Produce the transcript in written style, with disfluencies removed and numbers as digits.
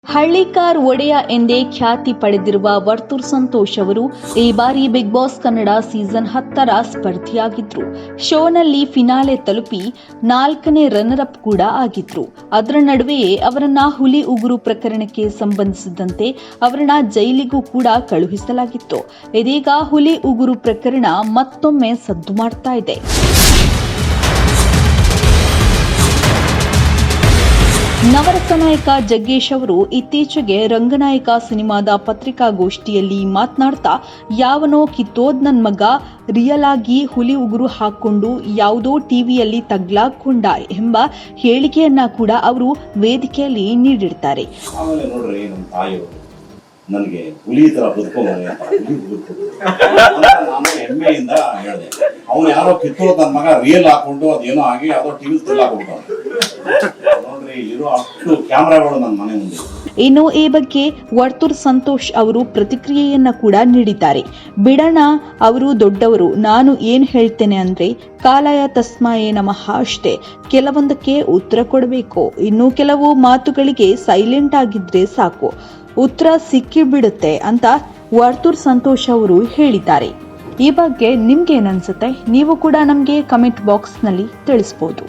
ಹಳ್ಳಿಕಾರ್ ಒಡೆಯ ಎಂದೇ ಖ್ಯಾತಿ ಪಡೆದಿರುವ ವರ್ತೂರ್ ಸಂತೋಷ್ ಅವರು ಈ ಬಾರಿ ಬಿಗ್ ಬಾಸ್ ಕನ್ನಡ ಸೀಸನ್ 10ರ ಸ್ಪರ್ಧಿಯಾಗಿದ್ರು. ಶೋನಲ್ಲಿ ಫಿನಾಲೆ ತಲುಪಿ 4ನೇ ರನ್ನರ್ ಅಪ್ ಕೂಡ ಆಗಿದ್ರು. ಅದರ ನಡುವೆಯೇ ಅವರನ್ನ ಹುಲಿ ಉಗುರು ಪ್ರಕರಣಕ್ಕೆ ಸಂಬಂಧಿಸಿದಂತೆ ಅವರನ್ನ ಜೈಲಿಗೂ ಕೂಡ ಕಳುಹಿಸಲಾಗಿತ್ತು. ಇದೀಗ ಹುಲಿ ಉಗುರು ಪ್ರಕರಣ ಮತ್ತೊಮ್ಮೆ ಸದ್ದು ಮಾಡ್ತಾ ಇದೆ. ನವರಸ ನಾಯಕ ಜಗ್ಗೇಶ್ ಅವರು ಇತ್ತೀಚೆಗೆ ರಂಗನಾಯಕ ಸಿನಿಮಾದ ಪತ್ರಿಕಾಗೋಷ್ಠಿಯಲ್ಲಿ ಮಾತನಾಡ್ತಾ, ಯಾವನೋ ಕಿತ್ತೋದ್ ನನ್ ಮಗ ರಿಯಲ್ ಆಗಿ ಹುಲಿ ಉಗುರು ಹಾಕೊಂಡು ಯಾವುದೋ ಟಿವಿಯಲ್ಲಿ ತಗ್ಲಾಕೊಂಡ ಎಂಬ ಹೇಳಿಕೆಯನ್ನ ಕೂಡ ಅವರು ವೇದಿಕೆಯಲ್ಲಿ ನೀಡಿರ್ತಾರೆ. ನನಗೆ ಹುಲಿ ತರ ಬದುಕೋನೆ ನಾನು ಹೆಮ್ಮೆಯಿಂದ ಹೇಳಿದೆ. ಅವನು ಯಾರೋ ಕಿತ್ತೋದ್ ನನ್ನ ಮಗ ರಿಯಲ್ ಹಾಕೊಂಡು ಅದೇನೋ ಆಗಿ ಯಾವ್ದೋ ಟಿವಿ ತಿರ್ಲಾಕೊಂಡ್ಬಿಟ್ಟು ನೋಡ್ರಿ, ಇರೋ ಅಷ್ಟು ಕ್ಯಾಮ್ರಾಗಳು ನನ್ನ ಮನೆ ಮುಂದೆ. ಇನ್ನು ಈ ಬಗ್ಗೆ ವರ್ತೂರ್ ಸಂತೋಷ್ ಅವರು ಪ್ರತಿಕ್ರಿಯೆಯನ್ನ ಕೂಡ ನೀಡಿದ್ದಾರೆ. ಬಿಡಣ, ಅವರು ದೊಡ್ಡವರು. ನಾನು ಏನ್ ಹೇಳ್ತೇನೆ ಅಂದ್ರೆ, ಕಾಲಾಯ ತಸ್ಮಾಯೇ ನಮಃ ಅಷ್ಟೇ. ಕೆಲವೊಂದಕ್ಕೆ ಉತ್ತರ ಕೊಡಬೇಕು. ಇನ್ನು ಕೆಲವು ಮಾತುಗಳಿಗೆ ಸೈಲೆಂಟ್ ಆಗಿದ್ರೆ ಸಾಕು, ಉತ್ತರ ಸಿಕ್ಕಿಬಿಡುತ್ತೆ ಅಂತ ವರ್ತೂರ್ ಸಂತೋಷ್ ಅವರು ಹೇಳಿದ್ದಾರೆ. ಈ ಬಗ್ಗೆ ನಿಮ್ಗೆ ಏನನ್ಸುತ್ತೆ? ನೀವು ಕೂಡ ನಮಗೆ ಕಮೆಂಟ್ ಬಾಕ್ಸ್ನಲ್ಲಿ ತಿಳಿಸ್ಬೋದು.